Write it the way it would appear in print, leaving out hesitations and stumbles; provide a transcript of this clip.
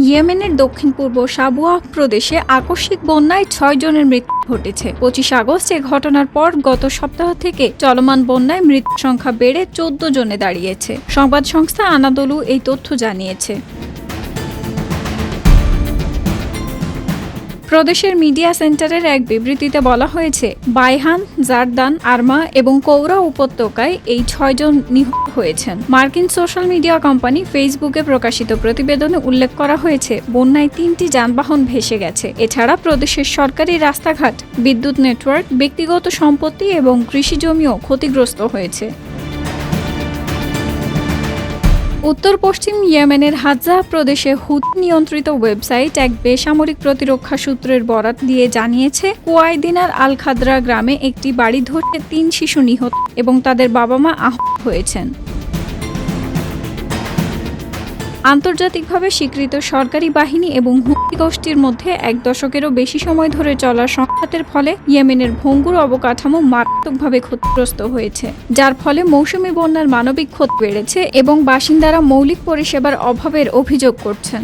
ইয়েমেনের দক্ষিণ-পূর্ব সাবুয়া প্রদেশে আকস্মিক বন্যায় ৬ জনের মৃত্যু ঘটেছে। ২৫ আগস্ট এ ঘটনার পর গত সপ্তাহ থেকে চলমান বন্যায় মৃত্যুর সংখ্যা বেড়ে ১৪ জনে দাঁড়িয়েছে। সংবাদ সংস্থা আনাদোলু এই তথ্য জানিয়েছে। প্রদেশের মিডিয়া সেন্টারের এক বিবৃতিতে বলা হয়েছে, বাইহান, জারদান, আরমা এবং কৌরা উপত্যকায় এই ৬ জন নিহত হয়েছেন। মার্কিন সোশ্যাল মিডিয়া কোম্পানি ফেসবুকে প্রকাশিত প্রতিবেদনে উল্লেখ করা হয়েছে, বন্যায় ৩টি যানবাহন ভেসে গেছে। এছাড়া প্রদেশের সরকারি রাস্তাঘাট, বিদ্যুৎ নেটওয়ার্ক, ব্যক্তিগত সম্পত্তি এবং কৃষিজমিও ক্ষতিগ্রস্ত হয়েছে। উত্তর পশ্চিম ইয়েমেনের হাজ্জাহ প্রদেশে হুতি নিয়ন্ত্রিত ওয়েবসাইট এক বেসামরিক প্রতিরক্ষা সূত্রের বরাত দিয়ে জানিয়েছে, কুয়াইদিনার আল খাদরা গ্রামে একটি বাড়ি ধসে ৩ শিশু নিহত এবং তাদের বাবা-মা আহত হয়েছেন। আন্তর্জাতিকভাবে স্বীকৃত সরকারি বাহিনী এবং হুতি গোষ্ঠীর মধ্যে ১ দশকেরও বেশি সময় ধরে চলা সংঘাতের ফলে ইয়েমেনের ভঙ্গুর অবকাঠামো মারাত্মকভাবে ক্ষতিগ্রস্ত হয়েছে, যার ফলে মৌসুমী বন্যার মানবিক ক্ষতি বেড়েছে এবং বাসিন্দারা মৌলিক পরিষেবার অভাবের অভিযোগ করছেন।